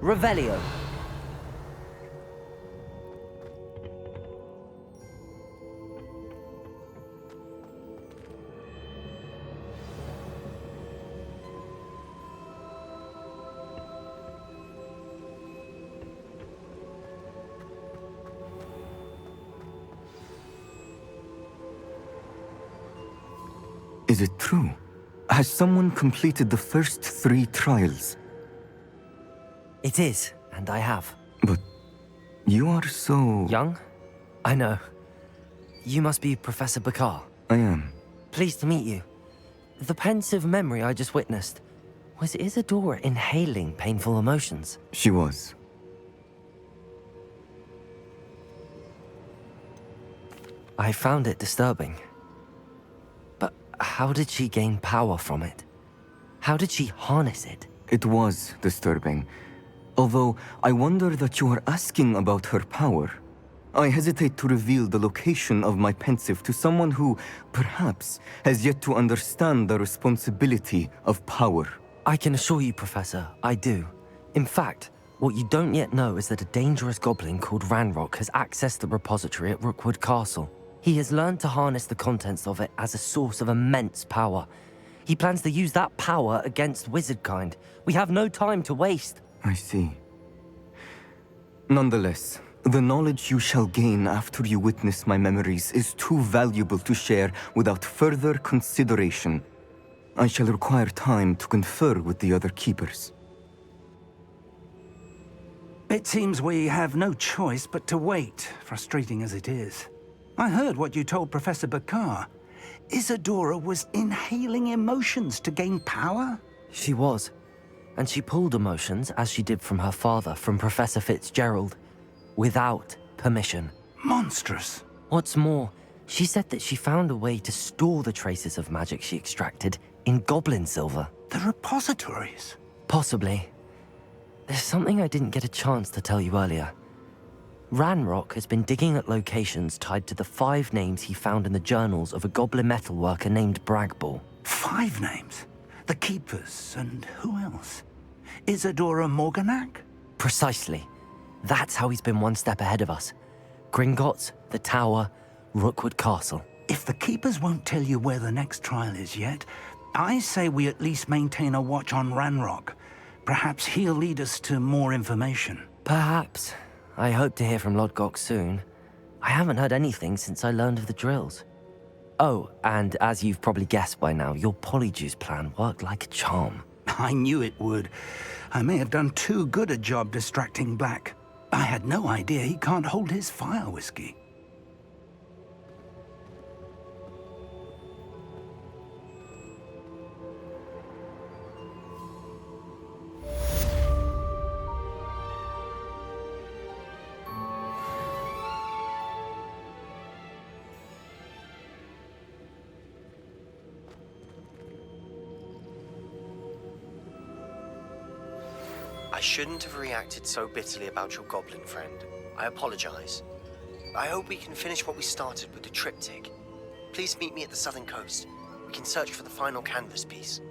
Revelio. Is it true? Has someone completed the first 3 trials? It is, and I have. But you are so... Young? I know. You must be Professor Bakar. I am. Pleased to meet you. The pensive memory I just witnessed, was Isadora inhaling painful emotions? She was. I found it disturbing. But how did she gain power from it? How did she harness it? It was disturbing. Although, I wonder that you are asking about her power. I hesitate to reveal the location of my pensive to someone who, perhaps, has yet to understand the responsibility of power. I can assure you, Professor, I do. In fact, what you don't yet know is that a dangerous goblin called Ranrock has accessed the repository at Rookwood Castle. He has learned to harness the contents of it as a source of immense power. He plans to use that power against wizardkind. We have no time to waste. I see. Nonetheless, the knowledge you shall gain after you witness my memories is too valuable to share without further consideration. I shall require time to confer with the other keepers. It seems we have no choice but to wait, frustrating as it is. I heard what you told Professor Bakar. Isadora was inhaling emotions to gain power? She was. And she pulled emotions, as she did from her father, from Professor Fitzgerald, without permission. Monstrous. What's more, she said that she found a way to store the traces of magic she extracted in goblin silver. The repositories? Possibly. There's something I didn't get a chance to tell you earlier. Ranrock has been digging at locations tied to the 5 names he found in the journals of a goblin metalworker named Bragball. 5 names? The Keepers, and who else? Isadora Morganac? Precisely. That's how he's been one step ahead of us. Gringotts, the Tower, Rookwood Castle. If the Keepers won't tell you where the next trial is yet, I say we at least maintain a watch on Ranrock. Perhaps he'll lead us to more information. Perhaps. I hope to hear from Lodgok soon. I haven't heard anything since I learned of the drills. Oh, and as you've probably guessed by now, your polyjuice plan worked like a charm. I knew it would. I may have done too good a job distracting Black. I had no idea he can't hold his fire whiskey. I shouldn't have reacted so bitterly about your goblin friend. I apologize. I hope we can finish what we started with the triptych. Please meet me at the southern coast. We can search for the final canvas piece.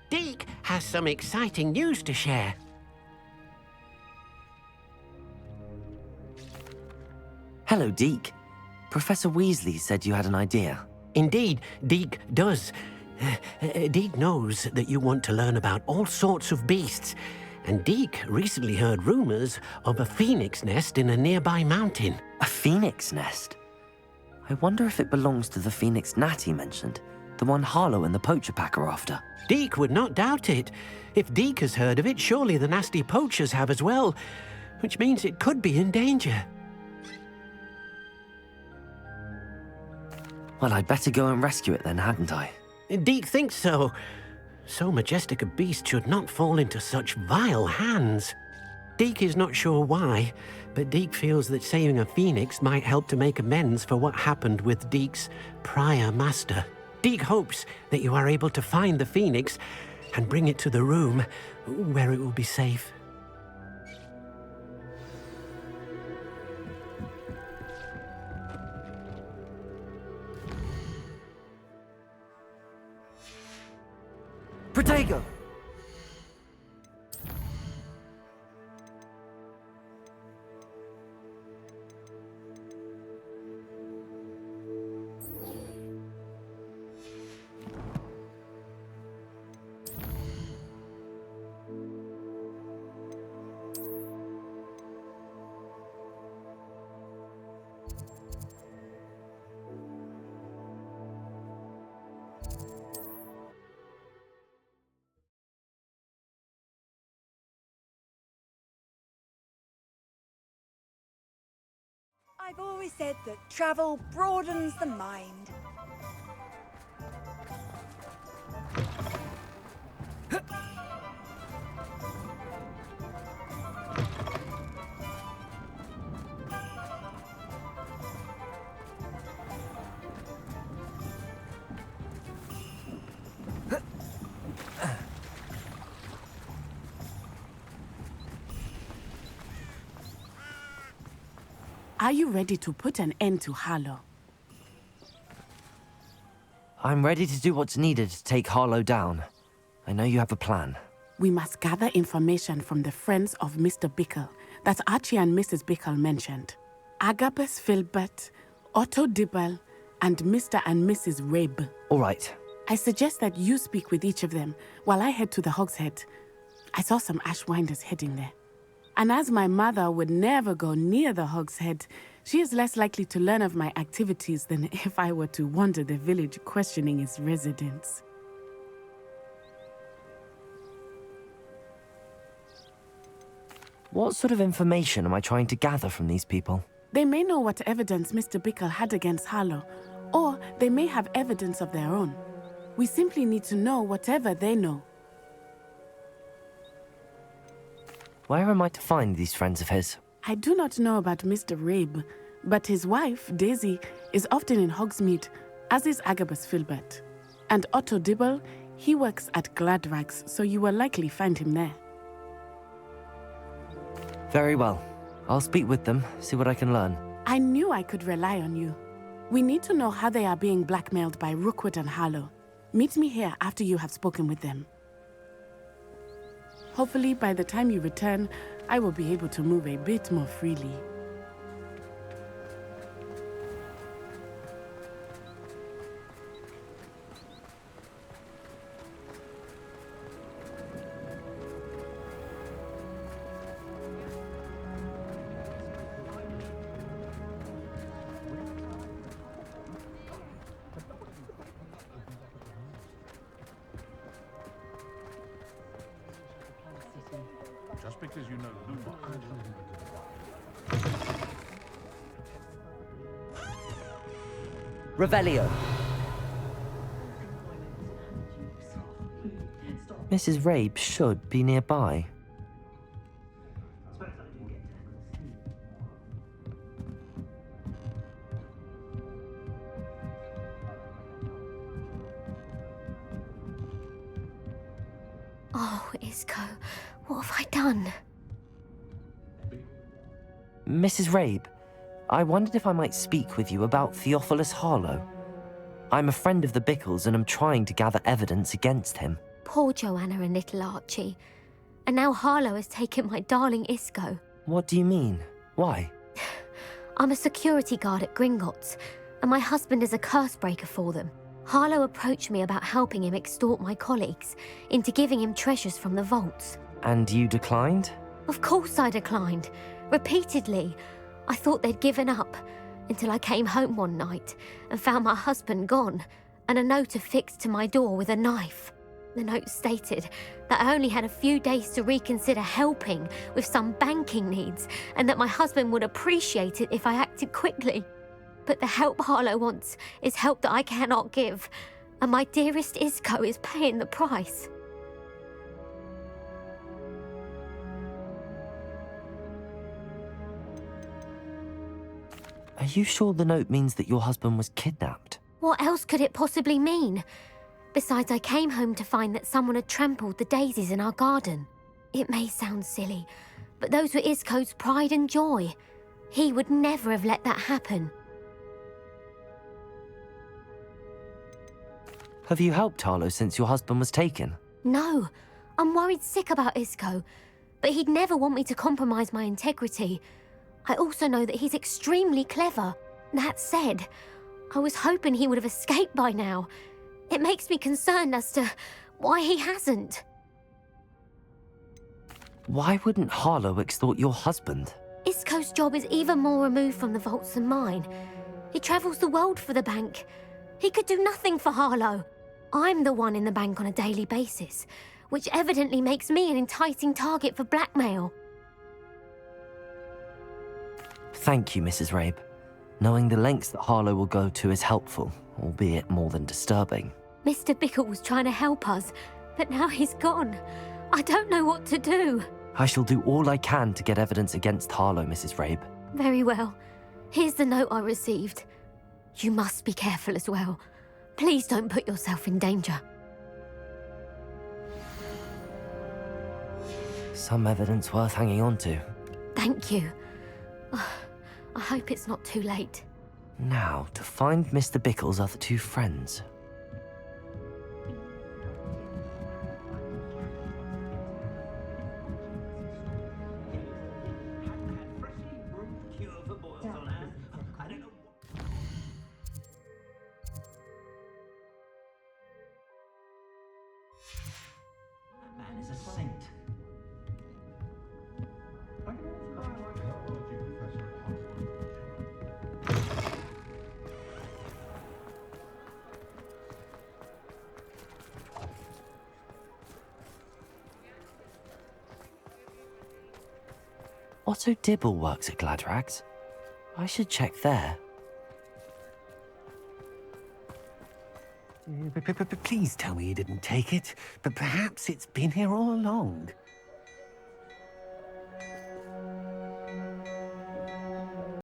Deke has some exciting news to share. Hello, Deke. Professor Weasley said you had an idea. Indeed, Deke does. Deke knows that you want to learn about all sorts of beasts, And Deke recently heard rumors of a phoenix nest in a nearby mountain. A phoenix nest? I wonder if it belongs to the phoenix Natty mentioned, the one Harlow and the poacher pack are after. Deke would not doubt it. If Deke has heard of it, surely the nasty poachers have as well, which means it could be in danger. Well, I'd better go and rescue it then, hadn't I? Deke thinks so. So majestic a beast should not fall into such vile hands. Deke is not sure why, but Deke feels that saving a phoenix might help to make amends for what happened with Deke's prior master. Deke hopes that you are able to find the phoenix and bring it to the room where it will be safe. Protego! I've always said that travel broadens the mind. Are you ready to put an end to Harlow? I'm ready to do what's needed to take Harlow down. I know you have a plan. We must gather information from the friends of Mr. Bickle that Archie and Mrs. Bickle mentioned. Agabus Filbert, Otto Dibble, and Mr. and Mrs. Rabe. All right. I suggest that you speak with each of them while I head to the Hogshead. I saw some Ashwinders heading there. And as my mother would never go near the Hogshead, she is less likely to learn of my activities than if I were to wander the village questioning its residents. What sort of information am I trying to gather from these people? They may know what evidence Mr. Bickle had against Harlow, or they may have evidence of their own. We simply need to know whatever they know. Where am I to find these friends of his? I do not know about Mr. Rabe, but his wife, Daisy, is often in Hogsmeade, as is Agabus Filbert. And Otto Dibble, he works at Gladrags, so you will likely find him there. Very well. I'll speak with them, see what I can learn. I knew I could rely on you. We need to know how they are being blackmailed by Rookwood and Harlow. Meet me here after you have spoken with them. Hopefully, by the time you return, I will be able to move a bit more freely. Just because you know Luma. Revelio. Mrs. Rabe should be nearby. Oh, Isco, what have I done? Mrs. Rabe, I wondered if I might speak with you about Theophilus Harlow. I'm a friend of the Bickles and am trying to gather evidence against him. Poor Joanna and little Archie. And now Harlow has taken my darling Isco. What do you mean? Why? I'm a security guard at Gringotts, and my husband is a curse breaker for them. Harlow approached me about helping him extort my colleagues into giving him treasures from the vaults. And you declined? Of course I declined. Repeatedly. I thought they'd given up, until I came home one night and found my husband gone, and a note affixed to my door with a knife. The note stated that I only had a few days to reconsider helping with some banking needs, and that my husband would appreciate it if I acted quickly. But the help Harlow wants is help that I cannot give, and my dearest Isco is paying the price. Are you sure the note means that your husband was kidnapped? What else could it possibly mean? Besides, I came home to find that someone had trampled the daisies in our garden. It may sound silly, but those were Isco's pride and joy. He would never have let that happen. Have you helped Harlow since your husband was taken? No, I'm worried sick about Isco, but he'd never want me to compromise my integrity. I also know that he's extremely clever. That said, I was hoping he would have escaped by now. It makes me concerned as to why he hasn't. Why wouldn't Harlow extort your husband? Isco's job is even more removed from the vaults than mine. He travels the world for the bank. He could do nothing for Harlow. I'm the one in the bank on a daily basis, which evidently makes me an enticing target for blackmail. Thank you, Mrs. Rabe. Knowing the lengths that Harlow will go to is helpful, albeit more than disturbing. Mr. Bickle was trying to help us, but now he's gone. I don't know what to do. I shall do all I can to get evidence against Harlow, Mrs. Rabe. Very well. Here's the note I received. You must be careful as well. Please don't put yourself in danger. Some evidence worth hanging on to. Thank you. I hope it's not too late. Now, to find Mr. Bickle's other two friends. Man is a saint. Otto Dibble works at Gladrags. I should check there. Please tell me you didn't take it, but perhaps it's been here all along.